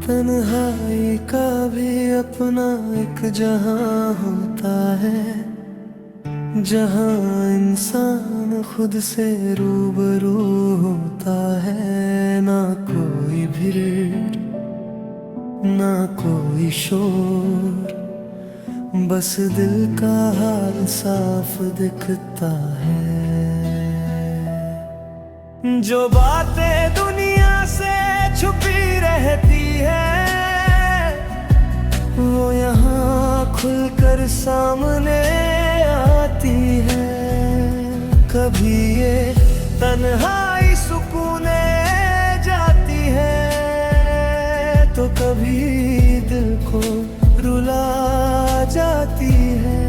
तन्हाई का भी अपना एक जहां होता है, जहां इंसान खुद से रूबरू होता है। ना कोई भीड़, ना कोई शोर, बस दिल का हाल साफ दिखता है। जो बातें दुनिया से छुपी रहती है, वो यहाँ खुलकर सामने आती है। कभी ये तन्हाई सुकूने जाती है, तो कभी दिल को रुला जाती है।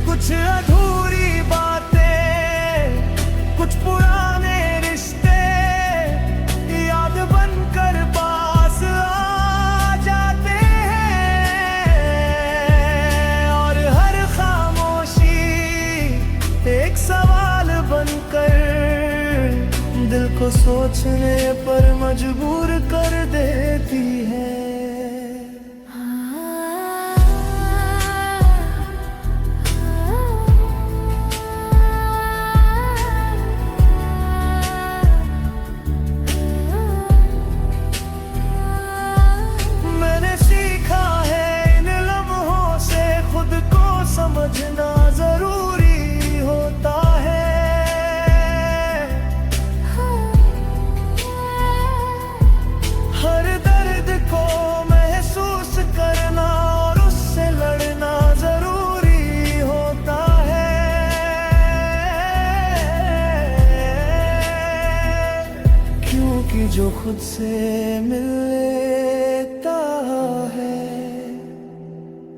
कुछ अधूरी बातें, कुछ पुराने रिश्ते याद बनकर पास आ जाते हैं। और हर खामोशी एक सवाल बनकर दिल को सोचने पर मजबूर कर देती है। समझना जरूरी होता है, हर दर्द को महसूस करना और उससे लड़ना जरूरी होता है। क्योंकि जो खुद से मिल लेता है,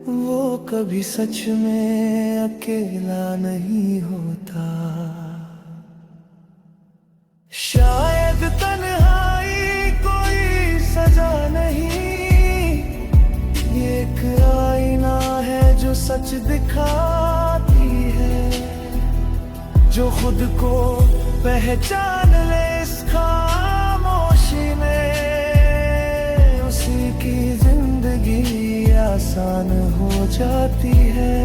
वो कभी सच में अकेला नहीं होता। शायद तन्हाई कोई सजा नहीं, ये एक आईना है जो सच दिखाती है। जो खुद को पहचान ले इस खामोशी में, उसी की जिंदगी आसान हो जाती है।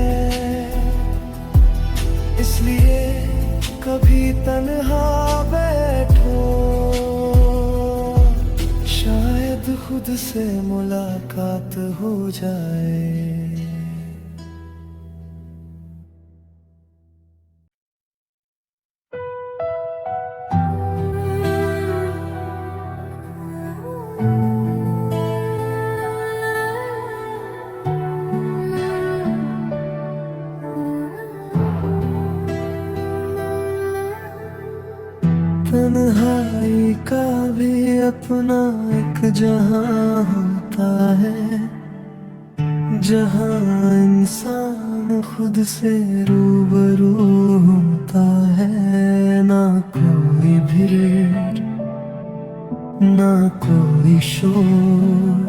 इसलिए कभी तन्हा बैठो, शायद खुद से मुलाकात हो जाए। तन्हाई का भी अपना एक जहां होता है, जहां इंसान खुद से रूबरू होता है। ना कोई भीड़, ना कोई शोर,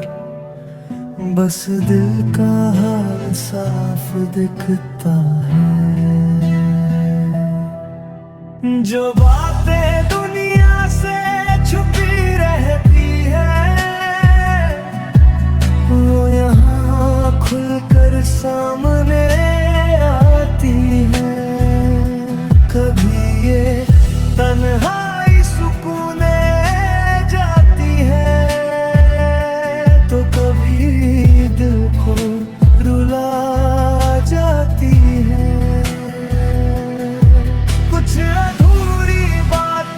बस दिल का हाल साफ दिखता है। जो बातें दुनिया से छुपी रहती है, वो यहाँ खुलकर सामने आती है। कभी ये तन्हाई सुकूने जाती है, तो कभी दिल को रुला जाती है। कुछ अधूरी बात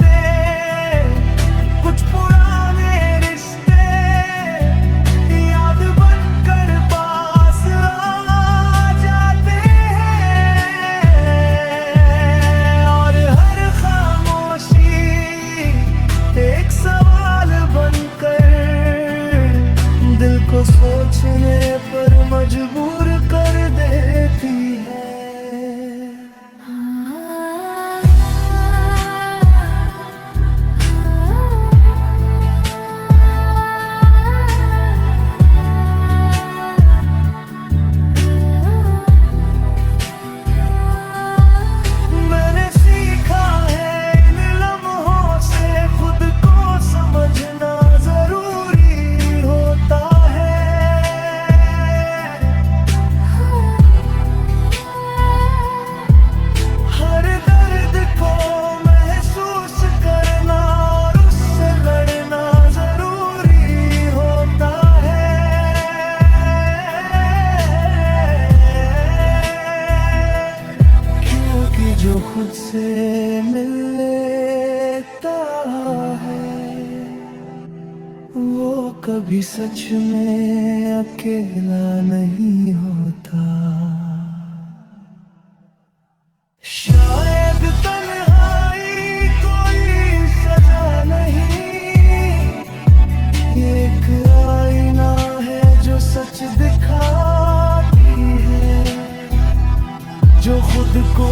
कभी सच में अकेला नहीं होता। शायद तन्हाई कोई सजा नहीं, एक आईना है जो सच दिखाती है। जो खुद को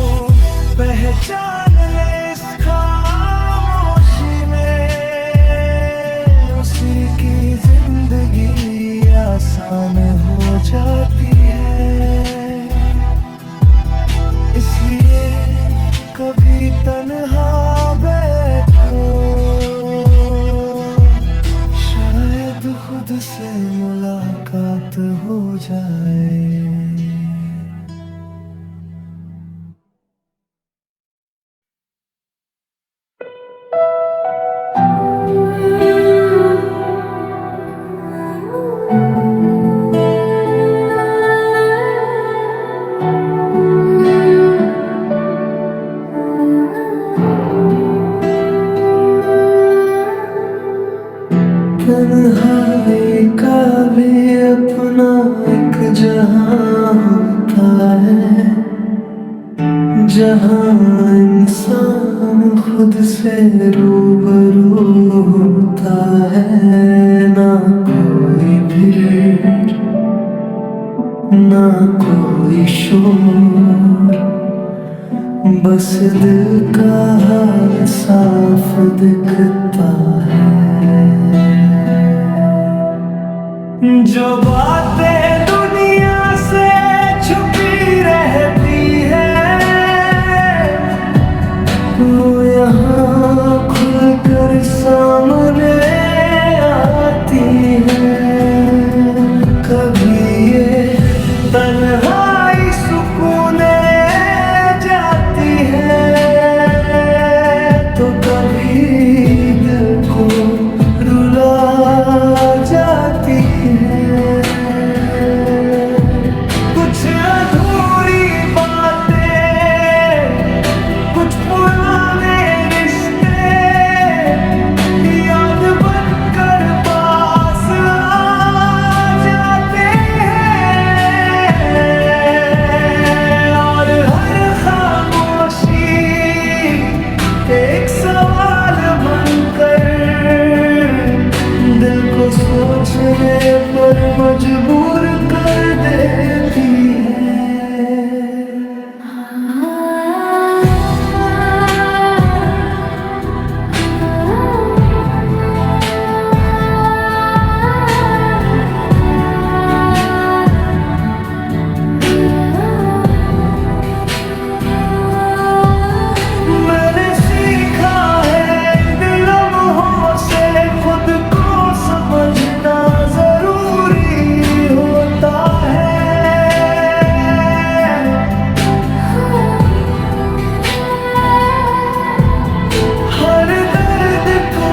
पहचान ले इस खामोशी में, उसी की जिंदगी आसान हो जाती है। इसलिए कभी तन्हा बैठो, शायद खुद से मुलाकात हो जाए। तन्हाई का भी अपना एक जहां होता है, जहां इंसान खुद से रूबरू होता है। ना कोई भीड़, ना कोई शोर, बस दिल का हाल साफ दिखता है। जो बातें दुनिया से छुपी रहती है, वो यहाँ खुलकर सामने आती है। कभी ये तन्हाई सुकून जाती है, तो कभी दिल को रुला जाती है। कुछ अधूरी बातें, कुछ पुराने रिश्ते, याद बनकर पास आ जाते हैं। और हर खामोशी एक सवाल बनकर दिल को सोचने पर मजबूर कर देती है। मैंने सीखा है इन लम्हों से खुद को समझना जरूरी होता है। हर दर्द को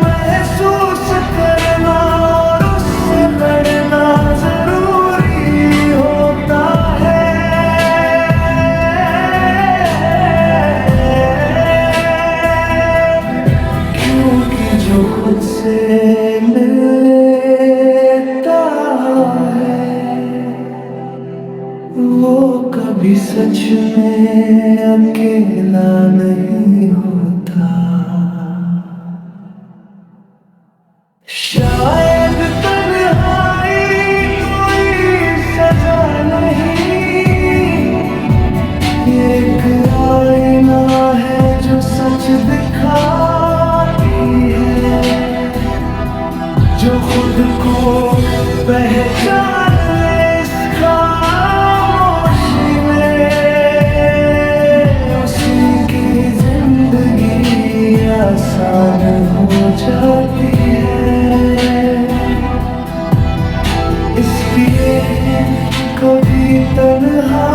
महसूस करना और उससे लड़ना जरूरी होता है। क्योंकि जो खुद से मिलता है, वो कभी सच में अकेला नहीं होता। शायद तन्हाई कोई सजा नहीं, एक आईना है जो सच दिखाती है। जो खुद को पहचान ले इस खामोशी में, उसी की जिंदगी आसान हो जाती है। इसलिए कभी तन्हा